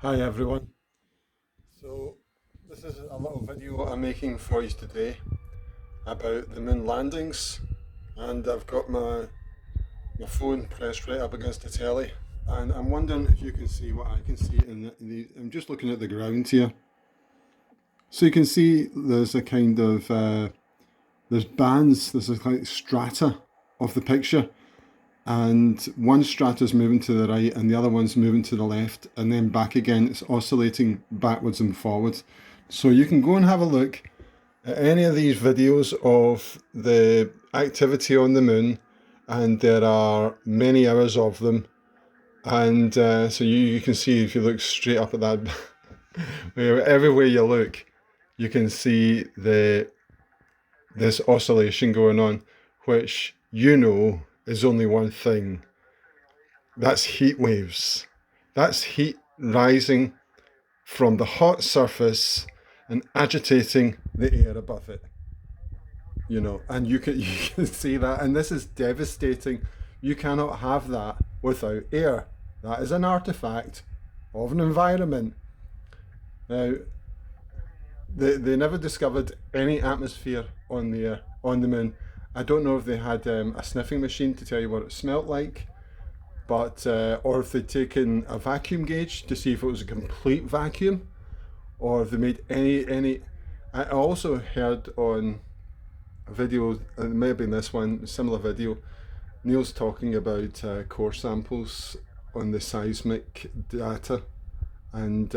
Hi everyone. So this is a little video I'm making for you today about the moon landings, and I've got my phone pressed right up against the telly, and I'm wondering if you can see what I can see I'm just looking at the ground here. So you can see there's a kind of there's bands, there's a like strata of the picture, and one strata's moving to the right and the other one's moving to the left, and then back again. It's oscillating backwards and forwards. So you can go and have a look at any of these videos of the activity on the moon, and there are many hours of them. And so you can see, if you look straight up at that, everywhere you look, you can see this oscillation going on, which is only one thing. That's heat waves. That's heat rising from the hot surface and agitating the air above it. And you can you can see that, and this is devastating. You cannot have that without air. That is an artifact of an environment. Now, they never discovered any atmosphere on the moon. I don't know if they had a sniffing machine to tell you what it smelt like, but or if they'd taken a vacuum gauge to see if it was a complete vacuum, or if they made any. I also heard on a video, it may have been this one, a similar video, Neil's talking about core samples on the seismic data, and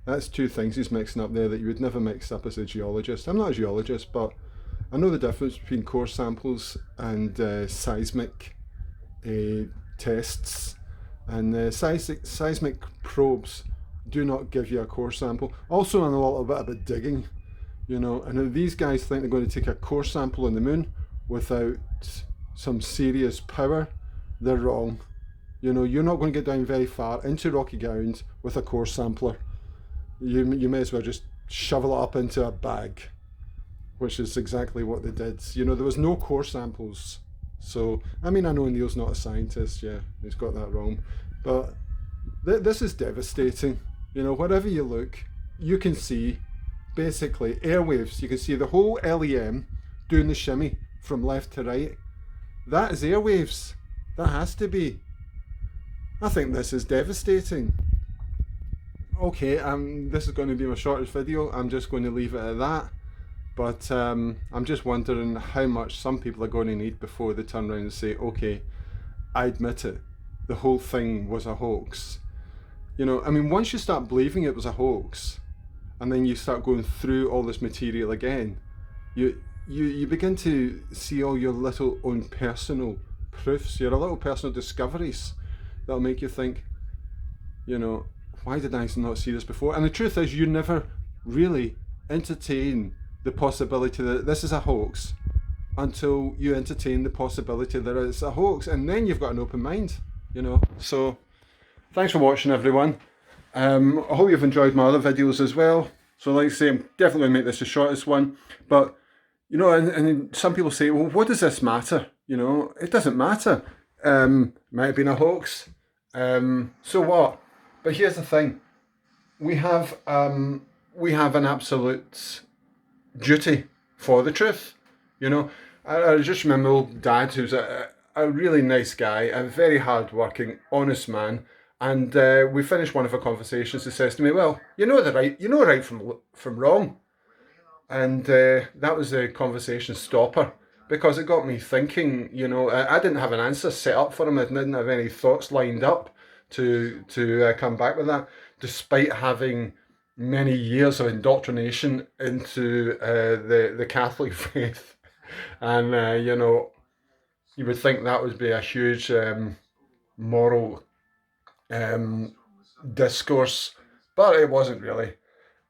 that's two things he's mixing up there that you would never mix up as a geologist. I'm not a geologist, but I know the difference between core samples and seismic tests. And seismic probes do not give you a core sample. Also, I know a little bit about digging, and if these guys think they're going to take a core sample on the moon without some serious power, they're wrong. You're not going to get down very far into rocky ground with a core sampler. You may as well just shovel it up into a bag, which is exactly what they did. There was no core samples. So, I mean, I know Neil's not a scientist, yeah, he's got that wrong. But this is devastating. Wherever you look, you can see basically airwaves. You can see the whole LEM doing the shimmy from left to right. That is airwaves. That has to be. I think this is devastating. Okay, this is going to be my shortest video. I'm just going to leave it at that. But I'm just wondering how much some people are going to need before they turn around and say, okay, I admit it, the whole thing was a hoax. Once you start believing it was a hoax, and then you start going through all this material again, you begin to see all your little own personal proofs, your little personal discoveries that'll make you think, why did I not see this before? And the truth is, you never really entertain the possibility that this is a hoax until you entertain the possibility that it's a hoax, and then you've got an open mind. So thanks for watching, everyone. I hope you've enjoyed my other videos as well. So like I say, I'm definitely going to make this the shortest one, but and some people say, well, what does this matter? It doesn't matter. Might have been a hoax. So what? But here's the thing: we have an absolute duty for the truth. I just remember my old dad, who's a really nice guy, a very hard-working, honest man, and we finished one of our conversations. He says to me, "Well, you know right from wrong," and that was the conversation stopper, because it got me thinking. I didn't have an answer set up for him. I didn't have any thoughts lined up to come back with that, despite having many years of indoctrination into the Catholic faith. And you would think that would be a huge moral discourse, but it wasn't really.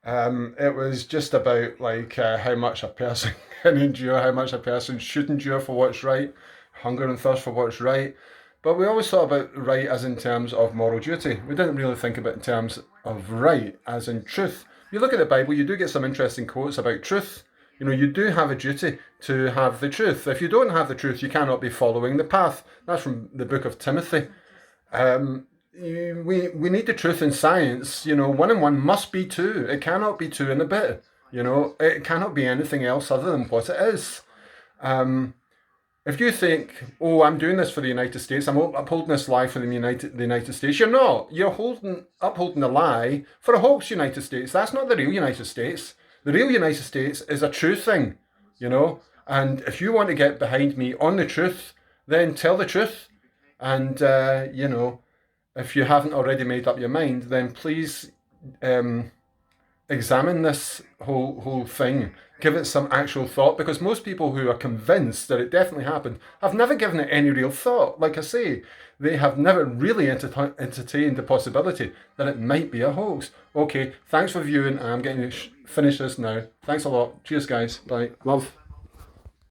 It was just about how much a person can endure, how much a person should endure for what's right, hunger and thirst for what's right. But we always thought about right as in terms of moral duty. We didn't really think about it in terms of right as in truth. You look at the Bible, you do get some interesting quotes about truth. You do have a duty to have the truth. If you don't have the truth, you cannot be following the path. That's from the book of Timothy. we need the truth in science. You know, 1 and 1 must be 2. It cannot be 2 and a bit. You know, it cannot be anything else other than what it is. If you think, oh, I'm doing this for the United States, I'm upholding this lie for the United States, you're not. You're upholding the lie for a hoax United States. That's not the real United States. The real United States is a true thing, you know. And if you want to get behind me on the truth, then tell the truth. And, you know, if you haven't already made up your mind, then please examine this whole thing. Give it some actual thought, because most people who are convinced that it definitely happened have never given it any real thought. Like I say, they have never really entertained the possibility that it might be a hoax. Okay, thanks for viewing. I'm getting to finish this now. Thanks a lot. Cheers, guys. Bye. Love.